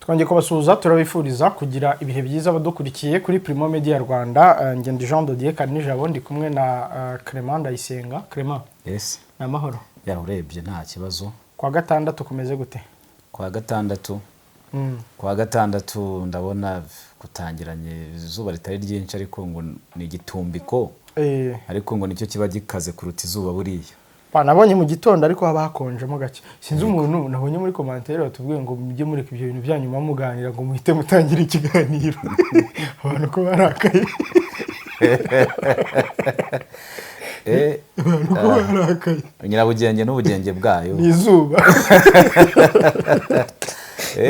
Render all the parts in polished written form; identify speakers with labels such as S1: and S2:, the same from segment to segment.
S1: twongeye kubasuhuza turabifuriza kugira ibihe byiza badukurikiye kuri Primo Media Rwanda. Ngende Jean Dodier Kanijabo ndi kumwe na Clement Ndayisenga. Clement,
S2: yes,
S1: namahoro.
S2: Yarurebye nta kibazo.
S1: Kwa gatandatu kumeze gute?
S2: Kwa gatandatu ndabona gutangiranye izuba ritari ryinshi ariko ngo ni igitumbiko. Ariko ngo nicyo kiba gikaze kuruta izuba buriya.
S1: Nabonye mu gitondo ariko haba hakonjemo gake. Sinzi umuntu nabonye muri commentaire batubwiye ngo mujye mureka ibyo bintu byanyuma muganira ngo muhite mutangira ikiganiro. Abantu ko barakaye.
S2: Nyirabugenge n'ubugenge bwayo.
S1: Ni izuba.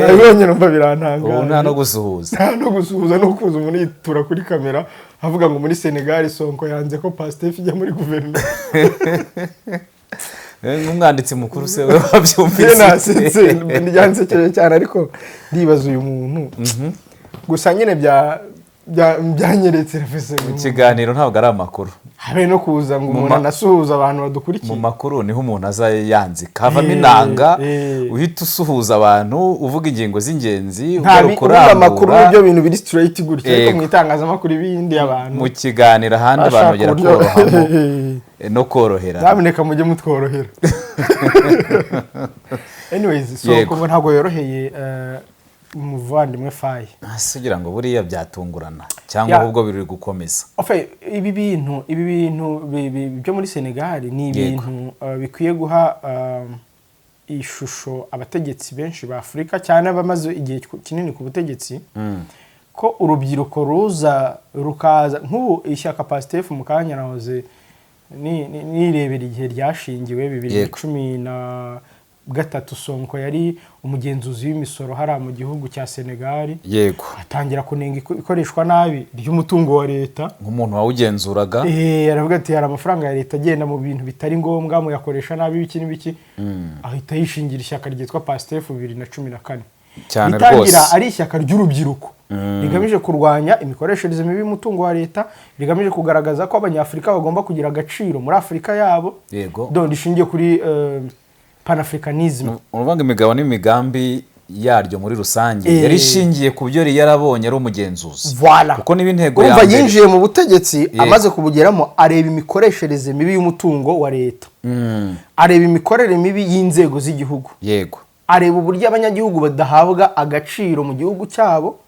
S1: Nabonye numva birantangaje.
S2: Ubu nta no gusuhuza.
S1: Nta no gusuhuza no kuza umuntu yitura kuri kamera avuga ngo muri Senegal Sonko yanze ko Pastef ijya muri guverinoma.
S2: Nk'umwanditsi mukuru se we wabyumvise.
S1: Ndyansekeje cyane ariko ndibaza uyu muntu. Gusa nyine byanyeretse rafise
S2: mu kiganiro ntabwo ari amakuru.
S1: Habe no kuza ngo umuntu anasuhuza abantu badukurikiye.
S2: Mu makuru niho umuntu aza yanzika havamo inanga uhita usuhuza abantu uvuga ingingo z'ingenzi
S1: ugaruka amakuru n'ibyo bintu biri straight gutya ariko mu itangazamakuru ibindi abantu
S2: mu kiganiro ahandi abantu bagera korohamo no korohera.
S1: Naboneka mujye mutworohera. Anyways, so kuko ntago yoroheye umuvandimwe Faye.
S2: Asigira ngo buriya byatungurana cyangwa ahubwo biri gukomeza.
S1: Ibi bintu byo muri Senegal ni ibintu bikwiye guha ishusho abategetsi benshi ba Afrika cyane abamaze igihe kinini ku butegetsi ko urubyiruko rukaza nk'ubu ishyaka Pastef mu kanya nahoze nirebera igihe ryashingiwe 2013 Sonko yari umugenzuzi w'imisoro hari mu gihugu cya Senegal.
S2: Yego.
S1: Atangira kunenga ikoreshwa nabi ry'umutungo wa leta.
S2: Nk'umuntu wawugenzuraga.
S1: Aravuga ati hari amafaranga ya leta agenda mu bintu bitari ngombwa mu yakoresha nabi biki n'ibiki. Ahita yishingira ishyaka ryitwa Pastef 2014.
S2: Cyane rwose.
S1: Ritangira ari ishyaka ry'urubyiruko. Rigamije kurwanya imikoreshereze mibi y'umutungo wa leta, rigamije kugaragaza ko abanyafrika bagomba kugira agaciro muri Afrika yabo.
S2: Yego.
S1: Dondi shingiye kuri Pan-Africanism.
S2: Uruvanga imigabo n'imigambi yaryo muri rusange yari shingiye ku byo yarabonye ari umugenzuzi. Kuko niba intego
S1: ya mbere yinjiye mu butegetsi amaze kubugeramo areba imikoreshereze mibi y'umutungo wa leta. Areba imikorere mibi y'inzego z'igihugu.
S2: Yego.
S1: Areba uburyo abanyagihugu badahabwa agaciro mu gihugu cyabo.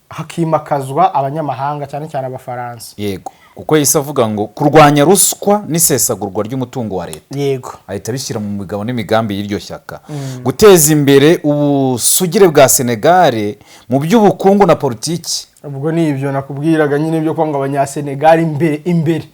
S1: Hakimakazwa abanyamahanga cyane cyane abafaransa.
S2: Yego. Kuko yise avuga ngo kurwanya ruswa n'isesagurwa ry'umutungo wa leta.
S1: Yego.
S2: Ahita bishyira mu migabo n'imigambi y'iryo shyaka. Guteza imbere ubusugire bwa Senegal mu by'ubukungu na politiki.
S1: Ubwo ni ibyo nakubwiraga nyine byo kwanga abanyasenegal imbere.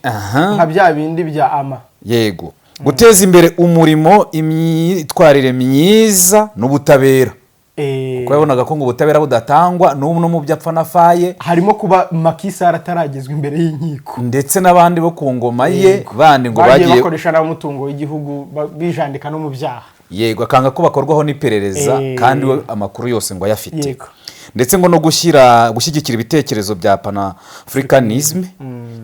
S1: Nka bya bindi bya ama.
S2: Yego. Guteza imbere umurimo, imyitwarire myiza n'ubutabera. Kuko yabonaga ko ngo ubutabera budatangwa n'ubu no mu byapfa na Faye
S1: harimo kuba Makisa ataragezwe imbere y'inkiko
S2: ndetse n'abandi bo ku ngoma ye bandi ngo bagiye
S1: bakoresha n'umutungo w'igihugu bijandika no mu byaha.
S2: Yego, akanga ko bakorwaho n'iperereza kandi we amakuru yose ngo ayafite. Ndetse ngo no gushyigikira ibitekerezo bya Pan-Africanism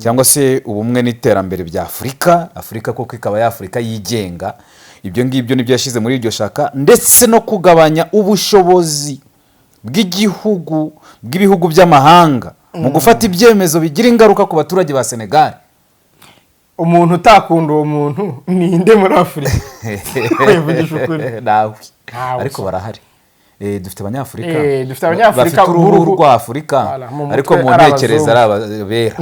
S2: cyangwa se ubumwe n'iterambere bya Afrika kuko ikaba ya Afrika yigenga. Ibyo ngibyo nibyo yashize muri iryo shaka ndetse no kugabanya ubushobozi bw'ibihugu by'amahanga mu gufata ibyemezo bigira ingaruka ku baturage ba Senegal.
S1: Umuntu utakunda uwo muntu ni inde muri Afrika?
S2: Nawe. Ariko barahari. Dufite abanyafrika.
S1: Dufite abanyafrika
S2: b'uruhu rwa Afrika ariko mu ntekereza ari abera.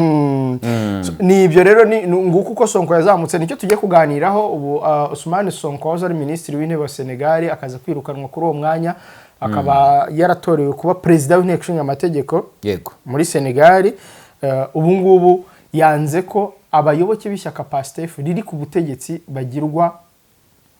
S1: Ni ibyo rero nguko uko Sonko yazamutse nicyo tugiye kuganiraho ubu. Ousmane Sonko ari minisitiri w'intebe wa Senegal akaza kwirukanwa kuri uwo mwanya akaba yaratorewe kuba president w'inteko ishinga amategeko.
S2: Yego.
S1: Muri Senegal ubu ngubu yanze ko abayoboke b'ishyaka Pastef riri ku butegetsi bagirwa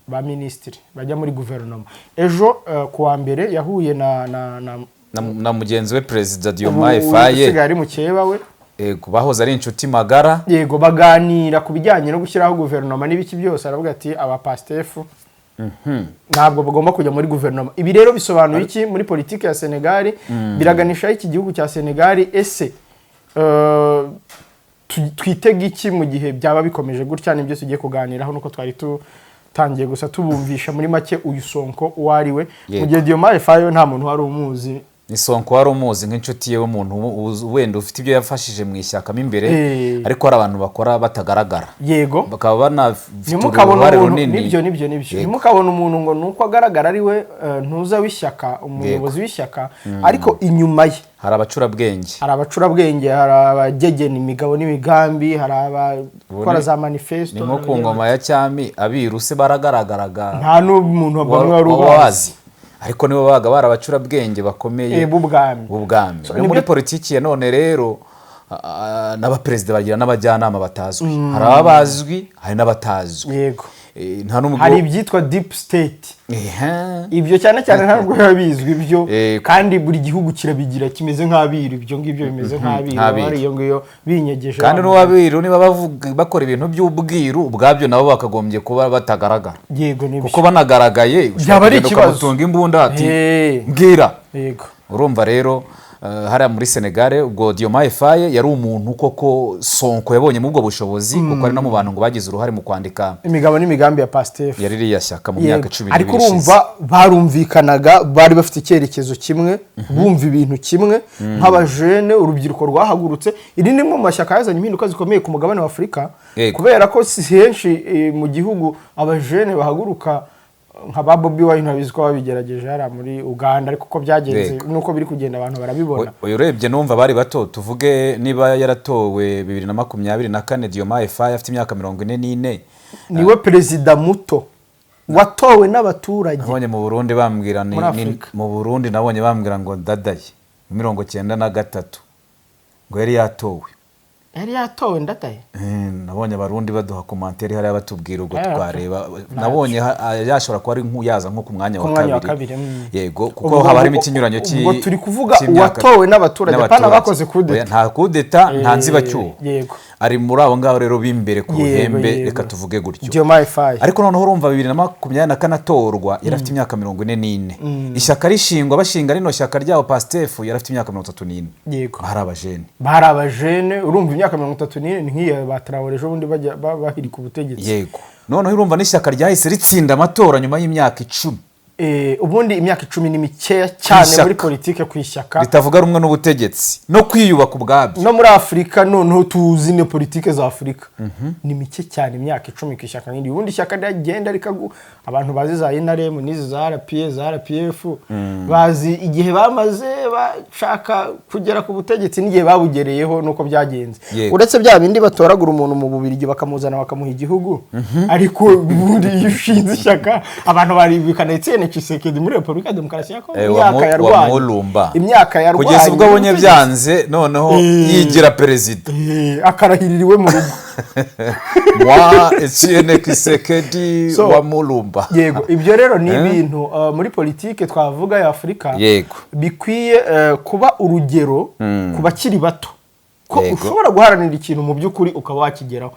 S1: ba ministri bajya muri guverinoma. Ejo kuwa mbere yahuye
S2: na mugenzi we President Diomaye Faye
S1: usigari mu cyeba we.
S2: Yego, bahoze ari inshuti magara.
S1: Yego, baganira ku bijyanye no gushyiraho guverinoma n'ibiki byose. Aravuga ati aba Pastef ntabwo bagomba kujya muri guverinoma. Ibi rero bisobanuye iki muri politiki ya Senegal? Biraganisha iki gihugu cya Senegal ese twitega iki mu gihe byaba bikomeje gutya? Nibyo tugiye kuganiraho nuko twari dutangiye gusa tubumvisha muri make uyu Sonko uwo ari we mu gihe Diomaye Faye nta muntu wari umuzi.
S2: ni Sonko wari umuzi nk'inshuti ye w'umuntu wenda ufite ibyo yafashije mu ishyaka mo imbere ariko hari abantu bakora batagaragara
S1: yego
S2: bakaba banafite
S1: uruhare runini. Nibyo ntimukabona umuntu ngo nuko agaragara ari we ntuza w'ishyaka umuyobozi w'ishyaka ariko inyuma ye
S2: hari abacurabwenge
S1: hari abagegena imigabo n'imigambi, hari abakora za manifesto.
S2: ni nko ku ngoma ya cyami abiruse baragaragaraga
S1: nta n'umuntu wari ubazi
S2: ariko nibo babaga bari abacurabwenge bakomeye
S1: b'ubwami.
S2: no muri politiki ya none rero n'abaperezida bagira n'abajyanama batazwi, hari abazwi hari n'abatazwi.
S1: Yego hari ibyitwa deep state, ibyo cyane ntabwo biba bizwi ibyo, kandi buri gihugu kirabigira kimeze nk'abiru, ibyo ngibyo bimeze nk'abiru ari iyo ngiyo binyegeje.
S2: kandi n'uwabiru niba bakora ibintu by'ubwiru ubwabyo nabo bakagombye kuba batagaragara.
S1: Yego
S2: kuko banagaragaye
S1: byaba ari ikibazo,
S2: utunga imbunda ati mbwira.
S1: Yego
S2: urumva rero hariya muri Senegal ubwo Diomaye Faye yari umuntu koko Sonko yabonye mu ubwo bushobozi kuko ari no mu bantu ngo bagize uruhare mu kwandika
S1: imigabo n'imigambi ya Pastef
S2: yari iriya shyaka mu myaka 12
S1: ariko urumva barumvikanaga, bari bafite icyerekezo kimwe, bumva ibintu kimwe nk'abajene, urubyiruko rwahagurutse. iri ni mu mashyaka yazanye impinduka zikomeye ku mugabane wa Afurika kubera ko si henshi mu gihugu abajene bahaguruka nka ba Bobi Wine nabizi ko babigerageje hari muri Uganda, ariko uko byagenze nuko biri kugenda abantu barabibona.
S2: Urebye numva bari bato, tuvuge niba yaratowe 2024 Diomaye Faye afite imyaka 44
S1: niwe perezida muto watowe n'abaturage.
S2: Nabonye mu Burundi bambwira mu Burundi nabonye bambwira ngo Ndadaye 93 ngo yari yatowe
S1: Ndadaye.
S2: Nabonye abarundi baduha commentaire hari abatubwira ubwo twareba, nabonye yashobora kuba ari nk'uyaza nko ku mwanya wa kabiri. Yego kuko haba harimo ikinyuranyo
S1: ubwo turi kuvuga uwatowe n'abaturage pana bakoze kudeta.
S2: Nta kudeta nta nzibacyuho.
S1: Yego
S2: ari muri abo ngabo rero b'imbere ku ruhembe, reka tuvuge gutyo.
S1: Diomaye Faye
S2: ariko noneho urumva 2024 atorwa yari afite imyaka 44. Ishyaka rishingwa bashinga rino shyaka ryabo Pastef yari afite imyaka 34.
S1: Yego
S2: bari
S1: abajene urumva imyaka 34 ni nk'iya Traoré ejo bundi bahiri ku butegetsi.
S2: Yego noneho urumva n'ishyaka ryahise ritsinda amatora nyuma y'imyaka 10.
S1: Ubundi imyaka 10 ni mikeya cyane muri politike ku ishyaka
S2: ritavuga rumwe n'ubutegetsi no kwiyubaka ubwabyo.
S1: No muri Afurika noneho tuzi ne politike za Afurika ni mike cyane imyaka 10 ku ishyaka n'indi. Ubundi ishyaka ryagenda rikagu abantu bazi za NRM n'izi za RPA za RPF bazi igihe bamaze bashaka kugera ku butegetsi n'igihe babugereyeho nuko byagenze. Uretse bya bindi batoragura umuntu mu Bubirigi bakamuzana bakamuha igihugu, ariko ubundi yishinze ishyaka abantu bari bikana Etienne Tshisekedi muri Republika Demokarasi ya Kongo imyaka yarwanye
S2: kugeza ubwo abonye byanze noneho yigira perezida
S1: akarahiririwe mu rugo
S2: wa Etienne Tshisekedi wa Mulumba.
S1: Yego ibyo rero ni ibintu muri politike twavuga ya Afurika bikwiye kuba urugero ku bakiri bato ko ushobora guharanira ikintu mu by'ukuri ukaba wakigeraho,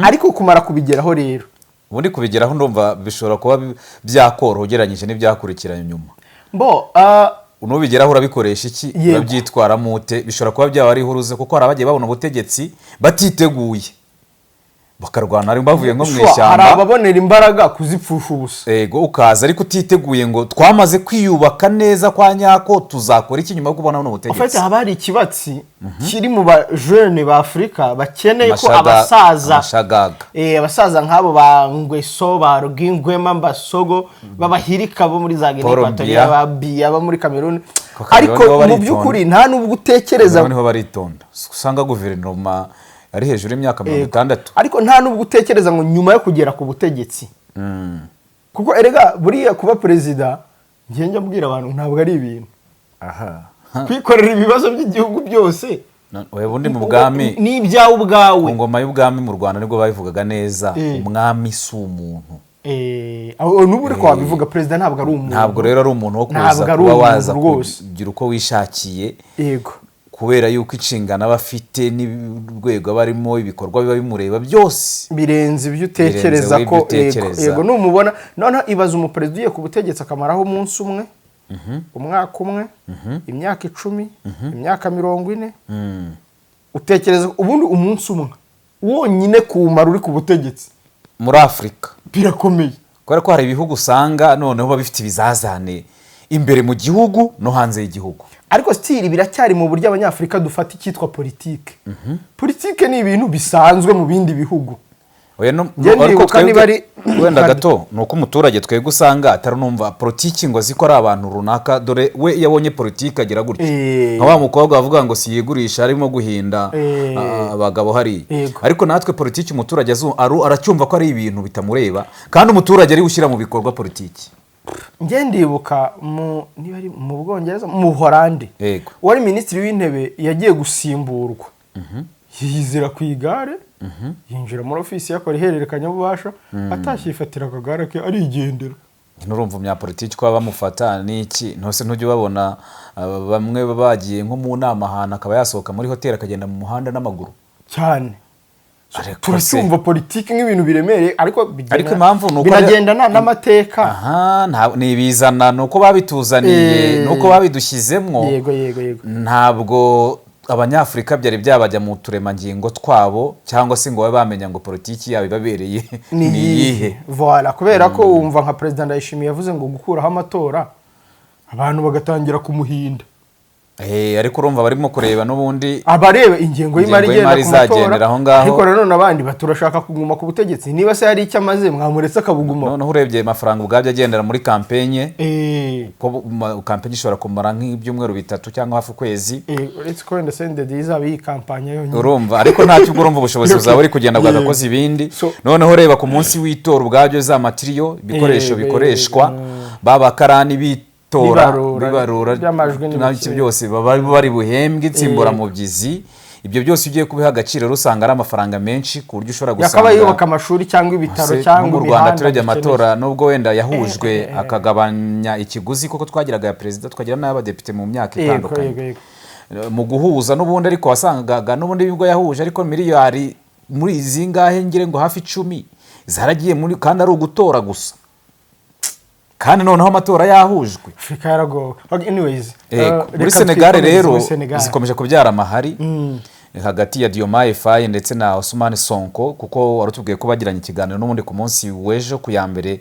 S1: ariko kumara kubigeraho rero
S2: ubundi kubigeraho ndumva bishobora kuba byakoroha ugereranyije n'ibyakurikiranye nyuma. Unubigeraho urabikoresha iki, urabyitwara mute? Bishobora kuba byaba ari ihuruze kuko hari abagiye babona ubutegetsi batiteguye bakarwana, ari bavuye nko mu ishyamba,
S1: hari ababonera imbaraga kuzipfusha ubusa.
S2: Yego ukaza ariko utiteguye ngo twamaze kwiyubaka neza kwa nyako tuzakora iki nyuma yo kubona ubutegetsi.
S1: Ofite haba hari ikibatsi kiri mu ba jeune ba Afurika bakeneye ko abasaza abasaza nk'abo ba Ngweso ba Rugingwema Mbasogo babahirika bo muri za Guinea Equatorial ba Biya bo muri Cameroon, ariko mu by'ukuri nta nubwo utekereza
S2: niho baritonda. Usanga guverinoma ari hejuru y'imyaka 60,
S1: ariko nta nubwo utekereza ngo nyuma yo kugera ku butegetsi kuko erega buriya kuba perezida njye mbwira abantu ntabwo ari ibintu kwikorera ibibazo by'igihugu byose.
S2: Ubundi mu bwami
S1: ni ibyawe ubwawe.
S2: Ku ngoma y'ubwami mu Rwanda nibwo babivugaga neza, umwami si umuntu.
S1: N'ubu uri wabivuga perezida ntabwo ari umuntu.
S2: Ntabwo rero ari umuntu wo kuza kuba waza kugira uko wishakiye.
S1: Yego
S2: kubera yuko inshingano abafite n'urwego barimo ibikorwa biba bimureba byose
S1: birenze ibyo utekereza ko. Yego numubona noneho ibaza umuperezida ugiye ku butegetsi akamaraho umunsi umwe, umwaka umwe, imyaka 10, imyaka 40. Utekereza ubundi umunsi umwe wonyine kumara uri ku butegetsi
S2: muri Afurika
S1: birakomeye.
S2: kubera ko hari ibihugu usanga noneho biba bifite ibizazane imbere mu gihugu no hanze y'igihugu,
S1: ariko stili biracyari mu buryo abanyafurika dufata icyitwa politike. Politike ni ibintu bisanzwe mu bindi bihugu.
S2: Ariko twebwe wenda gato ni uko umuturage twebwe usanga ataranumva politiki ngo azi ko ari abantu runaka, dore we yabonye politiki agira gutya nka wa mukobwa bavuga ngo siyigurisha arimo guhinda abagabo hariya, ariko natwe politiki umuturage aracyumva ko ari ibintu bitamureba, kandi umuturage ari gushyira mu bikorwa politiki.
S1: Ndibuka mu Bwongereza, mu Buholandi, wari minisitiri w'intebe yagiye gusimburwa, yizira ku igare, yinjira muri ofisi yakora ihererekanyabubasha, atashifatira akagare ke arigendera.
S2: Nurumva umunyapolitiki ko bamufata n'iki, ntose ntujye babona bamwe bagiye nko mu nama ahantu akaba yasohoka muri hoteli akagenda mu muhanda n'amaguru
S1: cyane. Turacyumva politiki nk'ibintu biremereye, ariko
S2: impamvu nuko
S1: binagendana n'amateka.
S2: Ni ibizana nuko babituzaniye, nuko babidushyizemwo.
S1: Yego.
S2: Ntabwo abanyafurika byari byabajya mu turemangingo twabo, cyangwa se ngo babe bamenya ngo politiki yabo ibabereye ni iyihe.
S1: Voilà, kubera ko wumva nka President Ndayishimiye yavuze ngo gukuraho amatora abantu bagatangira kumuhinda.
S2: Ariko urumva barimo kureba n'ubundi
S1: abareba ingengo y'imari
S2: izagendera aho ngaho,
S1: ariko rero n'abandi baturashaka kuguma ku butegetsi, niba se hari icyo amaze mwamuretse akabuguma.
S2: Noneho urebye amafaranga ubwabyo agendera muri kampenye, ko kampenye ishobora kumara nk'ibyumweru 3 cyangwa hafi ukwezi,
S1: uretse ko wenda sendedi izaba iyi kampanye yonyine,
S2: urumva. Ariko ntacyo urumva ubushobozi buzaba buri kugenda bwagakoze ibindi. Noneho ureba ku munsi w'itora ubwabyo za materiyo ibikoresho bikoreshwa, babakarani bibarura n'ibyo byose bari buhembwe insimburamubyizi, ibyo byose ugiye kubiha agaciro usanga ari amafaranga menshi, ku buryo ushobora gusanga
S1: yakaba yubaka amashuri cyangwa ibitaro cyangwa
S2: mu Rwanda turajya amatora nubwo wenda yahujwe akagabanya ikiguzi, kuko twagiraga ya perezida twagira n'abadepite mu myaka itandukanye mu guhuza n'ubundi, ariko wasangaga n'ubundi bibwo yahuje, ariko miliyari muri izi ngahe ngire ngo hafi 10 zaragiye muri, kandi ari ugutora gusa, kandi noneho amatora yahujwe.
S1: Afrika yaragowe. Anyways,
S2: muri Senegal rero zikomeje kubyara amahari hagati ya Diomaye Faye ndetse na Ousmane Sonko, kuko warutubwiye ko bagiranye ikiganiro n'ubundi ku munsi w'ejo ku ya mbere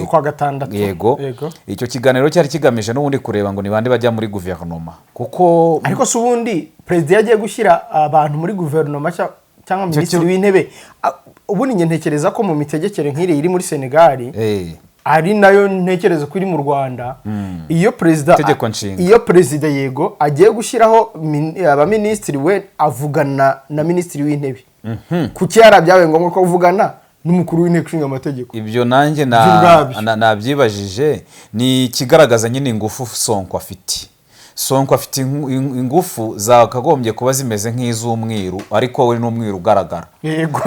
S1: kwa gatandatu.
S2: Yego. Icyo kiganiro cyari kigamije n'ubundi kureba ngo ni bande bajya muri guverinoma, kuko
S1: ariko se ubundi president yagiye gushyira abantu muri guverinoma cyangwa minisitiri w'intebe, ubundi nge ntekereza ko mu mitegekere nk'iri iri muri Senegal ari nayo ntekereza ko iri mu Rwanda, iyo perezida yego agiye gushyiraho abaminisitiri, we avugana na minisitiri w'intebe. Kuki yarabyawe ngombwa ko avugana n'umukuru w'inteko ishinga amategeko?
S2: Ibyo nanjye nabyibajije, ni ikigaragaza nyine ingufu Sonko afite ingufu zakagombye kuba zimeze nk'iz'umwiru, ariko we n'umwiru ugaragara.
S1: Yego.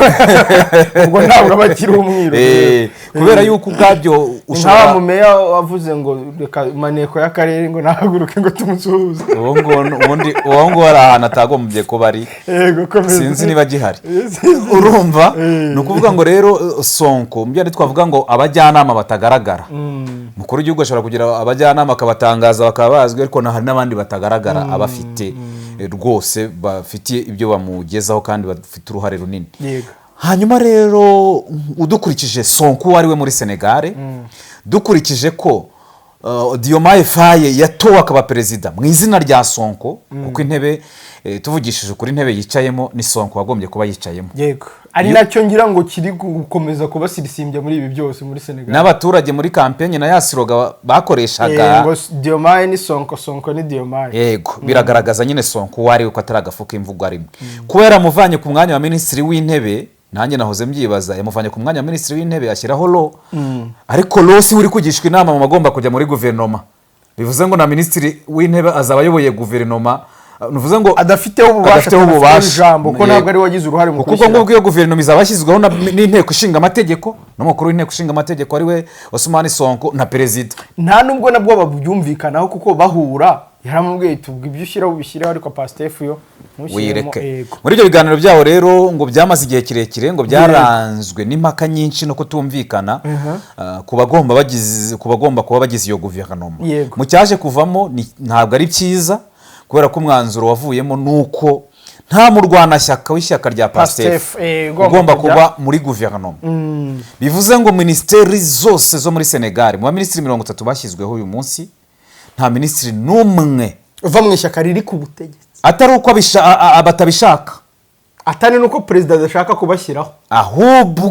S1: Ubwo ntabwo abakiri umwiru.
S2: Kubera yuko ubwabyo
S1: ushobora mumeya wavuze ngo reka maneko y'akarere ngo nahaguruke ngo tumusuhuze.
S2: Uwo ngo ari ahantu atagombye kuba ari. Sinzi niba gihari. Urumva? Ni ukuvuga ngo rero Sonko mbya twavuga ngo abajyanama batagaragara. Mukuru w'igihugu ashobora kugira abajyanama akabatangaza bakaba bazwi, ariko hari n'abandi batagaragara abafite rwose bafitiye ibyo bamugezaho kandi bafite uruhare runini. Hanyuma rero udukurikije Sonko ari we muri Senegal, dukurikije ko Diomaye Faye yatowe akaba perezida mu izina rya Sonko, kuko intebe tuvugishije kuri intebe yicayemo ni Sonko wagombye kuba yicayemo.
S1: Yego. Ari nacyo ngira ngo kiri gukomeza kubasirisimbya muri ibi byose muri Senegal.
S2: N'abaturage muri campagne na yasiroga bakoreshaga
S1: ngo Diomaye ni Sonko, Sonko ni Diomaye.
S2: Yego, biragaragaza nyine Sonko wari uko atari agafuka imvugo arimo. Kubera muvanye ku mwanya wa minisitiri w'intebe, nanjye nahoze mbyibaza, yamuvanye ku mwanya wa minisitiri w'intebe ashyiraho lo, ariko lo si uri kugishwa inama mu magomba kujya muri guverinoma. Bivuze ngo na minisitiri w'intebe azaba ayoboye guverinoma, nuvuze ngo
S1: adafiteho ububasha, ko ntabwo ari wagize uruhare mu
S2: kuko ngubwo iyo guverinoma izabashyizweho n'inteko ishinga amategeko, n'umukuru w'inteko ishinga amategeko ari we Ousmane Sonko na perezida.
S1: Nta nubwo nabwo babyumvikanaho, kuko bahura yaramubwiye tubwo ibyo ushyiraho ubishyireho, ariko Pastef yo
S2: wireke. Muri ibyo biganiro byabo rero ngo byamaze igihe kirekire, ngo byaranzwe n'impaka nyinshi no kutumvikana ku bagomba kuba bagize iyo guverinoma. Mu cyaje kuvamo ntabwo ari cyiza, kubera ko umwanzuro wavuyemo nuko nta murwanashyaka w'ishyaka rya PASTEF ugomba kuba muri guverinoma. Bivuze ngo minisiteri zose zo muri Senegal mu baminisitiri 30 bashyizweho uyu munsi nta minisitiri n'umwe
S1: uva mu ishyaka riri ku butegetsi,
S2: atari uko batabishaka,
S1: atari nuko perezida adashaka kubashyiraho,
S2: ahubwo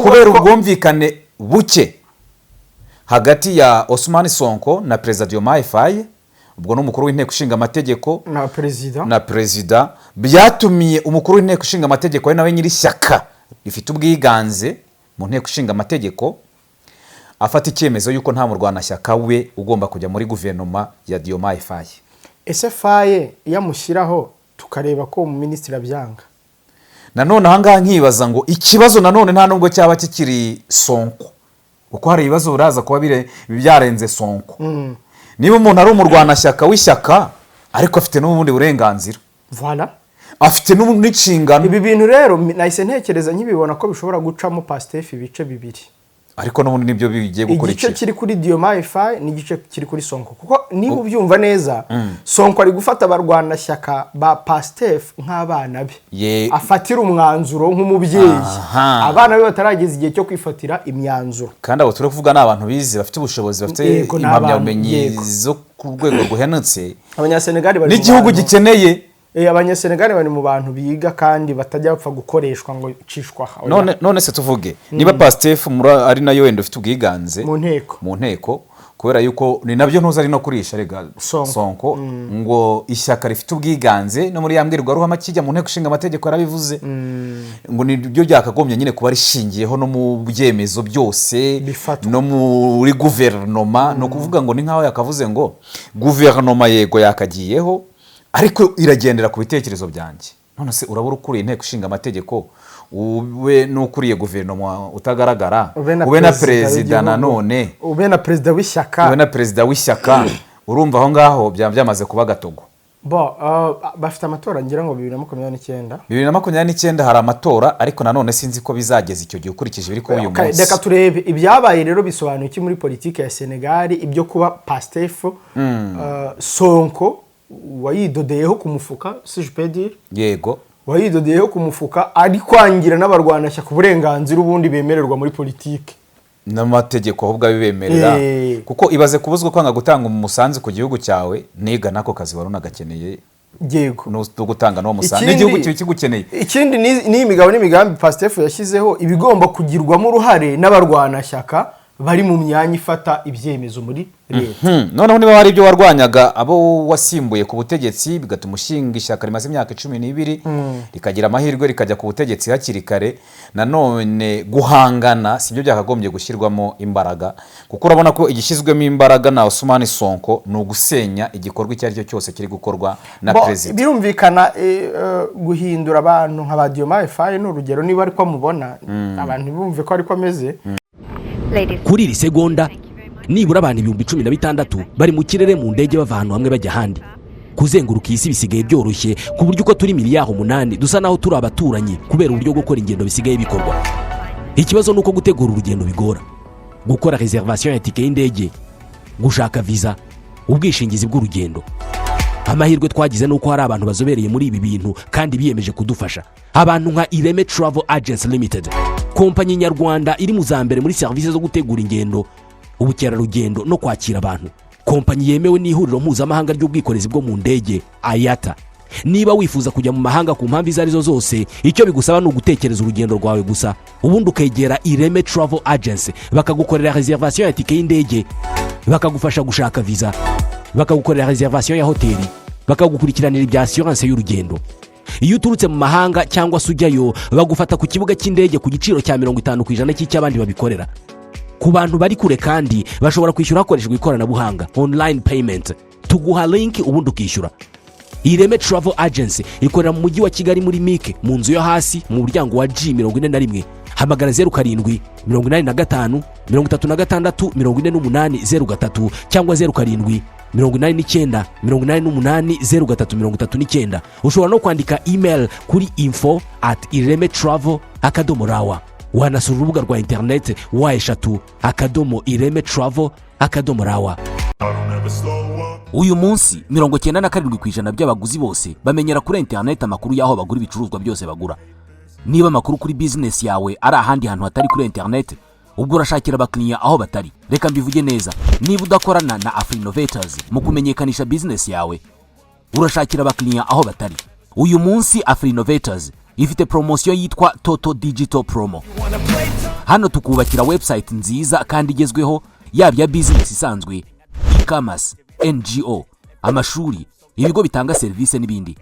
S2: kubera ubwumvikane buke hagati ya Ousmane Sonko na perezida Diomaye Faye, ubwo n'umukuru w'inteko ishinga amategeko na perezida, byatumiye umukuru w'inteko ishinga amategeko ari nawe nyiri shyaka rifite ubwiganze mu nteko ishinga amategeko afata icyemezo yuko nta murwanashyaka we ugomba kujya muri guverinoma ya Diomaye Faye.
S1: Ese Faye yamushyiraho tukareba ko mu minisitiri abyanga,
S2: nanone ahangaha nkibaza ngo ikibazo nanone nta nubwo cyaba kikiri Sonko, kuko hari ibibazo biraza kuba byarenze Sonko. Niba umuntu ari umurwanashyaka w'ishyaka ariko afite n'ubundi burenganzira,
S1: voilà,
S2: afite n'inshingano.
S1: Ibi bintu rero nahise ntekereza nkibibona ko bishobora gucamo PASTEF ibice bibiri,
S2: ariko n'ubundi nibyo bigiye gukurikira.
S1: Igice kiri kuri Diomaye Faye n'igice kiri kuri Sonko, kuko niba ubyumva neza Sonko ari gufata abarwanashyaka ba PASTEF nk'abana be, afatira umwanzuro nk'umubyeyi, abana be batarageza igihe cyo kwifatira imyanzuro.
S2: Kandi abo turi kuvuga n'abantu bize bafite ubushobozi, bafite impamyabumenyi zo ku rwego ruhenutse
S1: Abanyasenegali bari
S2: n'igihugu gikeneye.
S1: Abanyasenegali bari mu bantu biga kandi batajya bapfa gukoreshwa ngo cishwa.
S2: None se tuvuge niba PASTEF ari nayo wenda ufite ubwiganze mu nteko kubera yuko ni nabyo ntuza ari no kurisha rega Sonko ngo ishyaka rifite ubwiganze no muri yambwirwa ruhama kijya mu nteko ishinga amategeko yarabivuze ngo nibyo byakagombye nyine kuba rishingiyeho no mu byemezo byose no muri guverinoma. No kuvuga ngo ni nkaho yakavuze ngo guverinoma yego yakagiyeho ariko iragendera ku bitekerezo byanjye. None se urabura ukuriye inteko ishinga amategeko, ube n'ukuriye guverinoma utagaragara, ube na perezida nanone,
S1: ube na perezida w'ishyaka,
S2: urumva aho ngaho byamaze kuba gatogo.
S1: Bafite amatora ngira ngo
S2: 2029 hari amatora, ariko nanone sinzi ko bizageza icyo gihe ukurikije biri kuba uyu munsi.
S1: Reka turebe ibyabaye rero bisobanuye iki muri politiki ya Senegal, ibyo kuba PASTEF Sonko wayidodeyeho ku mufuka, si je peux dire,
S2: yego
S1: wayidodeyeho ku mufuka ari kwangira n'abarwanashyaka uburenganzira ubundi bemererwa muri politiki
S2: n'amategeko ahubwo abibemerera. Kuko ibaze kubuzwa kwanga gutanga umusanzu ku gihugu cyawe, niga nako kazi warunagakeneye,
S1: yego
S2: no gutanga no musanzu n'igihugu kigukeneye.
S1: Ikindi ni imigabo n'imigambi PASTEF yashyizeho ibigomba kugirwamo uruhare n'abarwanashyaka bari mu myanya ifata ibyemezo muri leta.
S2: Noneho niba hari ibyo warwanyaga abo wasimbuye ku butegetsi bigatuma ushinga ishyaka rimaze imyaka 12 rikagira amahirwe rikajya ku butegetsi hakiri kare, nanone guhangana sibyo byakagombye gushyirwamo imbaraga, kuko urabona ko igishyizwemo imbaraga na Ousmane Sonko ni ugusenya igikorwa icyo ari cyo cyose kiri gukorwa na perezida.
S1: Birumvikana guhindura abantu nka ba Diomaye Faye n'urugero, niba ariko mubona abantu bumve ko ariko ameze.
S3: Kuri iri segonda nibura abantu 16,000 bari mu kirere mu ndege bava ahantu hamwe bajya ahandi. Kuzenguruka isi bisigaye byoroshye ku buryo uko turi miliyari 8 dusa naho turi abaturanyi kubera uburyo bwo gukora ingendo bisigaye bikorwa. Ikibazo nuko gutegura urugendo bigora, gukora reservation ya tike y'indege, gushaka visa, ubwishingizi bw'urugendo. Amahirwe twagize nuko hari abantu bazobereye muri ibi bintu kandi biyemeje kudufasha. Abantu nka Ireme Travel Agency Limited, kompanyi nyarwanda iri mu zambere muri service zo gutegura ingendo, ubukerarugendo no kwakira abantu. Kompanyi yemewe n'ihuriro mpuzamahanga ry'ubwikorezi bwo mu ndege IATA. Niba wifuza kujya mu mahanga ku mpamvu izo arizo zose, icyo bigusaba ni ugutekereza urugendo rwawe gusa, ubundi ukegera Ireme Travel Agency bakagukorera reservation ya tike y'indege, bakagufasha gushaka visa, bakagukorera reservation ya hoteli, bakagukurikiranira ibya assurance y'urugendo. Iyo uturutse mu mahanga cyangwa se ujyayo, bagufata ku kibuga cy'indege ku giciro cya 50% cy'abandi babikorera. Ku bantu bari kure kandi bashobora kwishyura hakoreshejwe ikoranabuhanga online payment, tuguha link ubundi ukishyura. Ireme Travel Agency ikorera mu mujyi wa Kigali muri Mike mu nzu yo hasi mu muryango wa G41. Hamagara 07 85 36 48 cyangwa 07 89 88 ushobora no kwandika email kuri info@iremetravel.rawa. Wanasura urubuga rwa internet wa eshatu @iremetravel.rawa. uyu munsi 97% by'abaguzi bose bamenyera kuri internet amakuru y'aho bagura ibicuruzwa byose bagura. Niba amakuru kuri business yawe ari ahandi hantu hatari kuri internet, ubwo urashakira abakiriya aho batari. Reka mbivuge neza, niba udakorana na Afrinovators mu kumenyekanisha business yawe, urashakira abakiriya aho batari. Uyu munsi Afrinovators ifite promotion yitwa Total Digital Promo. Hano tukubakira website nziza kandi igezweho, yaba ya business isanzwe, e-commerce, NGO, amashuri, ibigo bitanga service n'ibindi.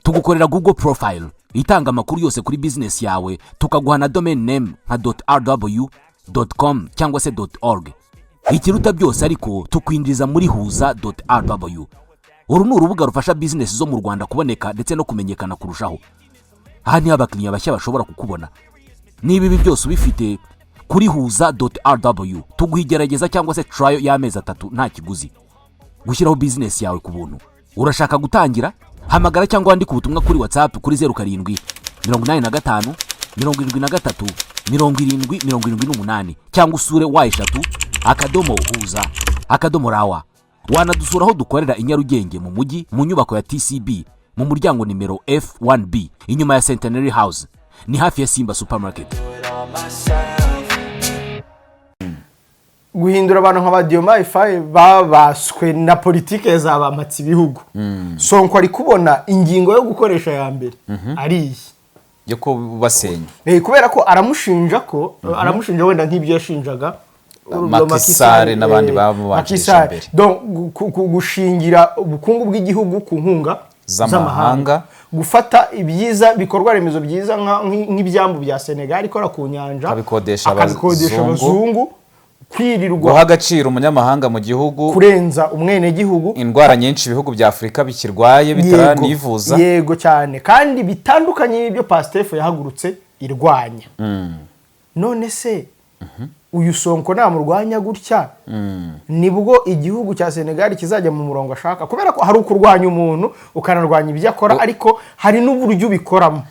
S3: Tugukorera Google profile itanga amakuru yose kuri business yawe, tukaguha na domain name nka .rw.com cyangwa se .org. Ikiruta byose ariko tukwinjiza muri huza.rw. Uru ni urubuga rufasha business zo mu Rwanda kuboneka ndetse no kumenyekana kurushaho. Aha ni abakiriya bashya bashobora kukubona. Niba ibi byose ubifite kuri huza.rw, tuguhigerageza cyangwa se trial y'amezi 3 nta kiguzi. Gushyiraho business yawe ku buntu. Urashaka gutangira? Hamagara cyangwa wandika ubutumwa kuri WhatsApp kuri 07 85 73 70 cyangwa usure y3.huza.rawa. Wanadusura aho dukorera i Nyarugenge mu mujyi mu nyubako ya TCB mu muryango nimero F1B inyuma ya Centenary House, ni hafi ya Simba Supermarket.
S1: Guhindura abantu nka Diomaye Faye babaswe na politike zabamatsi bihugu. Sonko ari kubona ingingo yo gukoresha ya mbere ari
S2: yo ko basenya.
S1: Kubera ko aramushinja aramushinja wenda nk'ibyo yashinjaga
S2: Makisare n'abandi bamubanjisha mbere.
S1: Donc gushingira ubukungu bw'igihugu ku nkunga z'amahanga, gufata ibyiza bikorwa remezo byiza nk'ibyambu bya Senegal ikora ku nyanja,
S2: akabikodesha abazungu,
S1: kwirirwa
S2: guha agaciro umunyamahanga mu gihugu,
S1: kurenza umwene gihugu,
S2: indwara nyinshi ibihugu bya Afrika bikirwaye bitaranivuza.
S1: Yego cyane, kandi bitandukanye n'ibyo Pastef yahagurutse irwanya. None se uyu Sonko namurwanya gutya, nibwo igihugu cya Senegal kizajya mu murongo ashaka, kubera ko hari ukurwanya umuntu ukanarwanya ibyo akora, ariko hari n'uburyo bikoramo.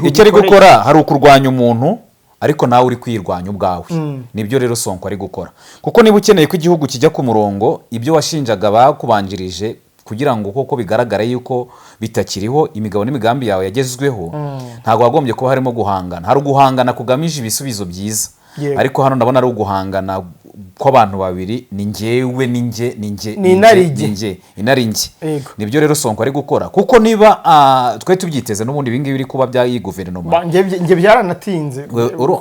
S2: Icyo ari gukora hari ukurwanya umuntu, ariko nawe uri kwirwanya ubwawe. Nibyo rero Sonko ari gukora, kuko niba ukeneye ko igihugu kijya ku murongo, ibyo washinjaga bakubanjirije kugira ngo koko bigaragare yuko bitakiriho, imigabo n'imigambi yawe yagezweho, ntago wagombye kuba harimo guhangana. Hari uguhangana kugamije ibisubizo byiza, ariko hano ndabona ari uguhangana kw'abantu babiri, ni njyewe inaringe. Nibyo rero Sonko ari gukora, kuko niba twe tubyiteze n'ubundi ibingibi biri kuba bya iyi guverinoma.
S1: Nge byaranatinze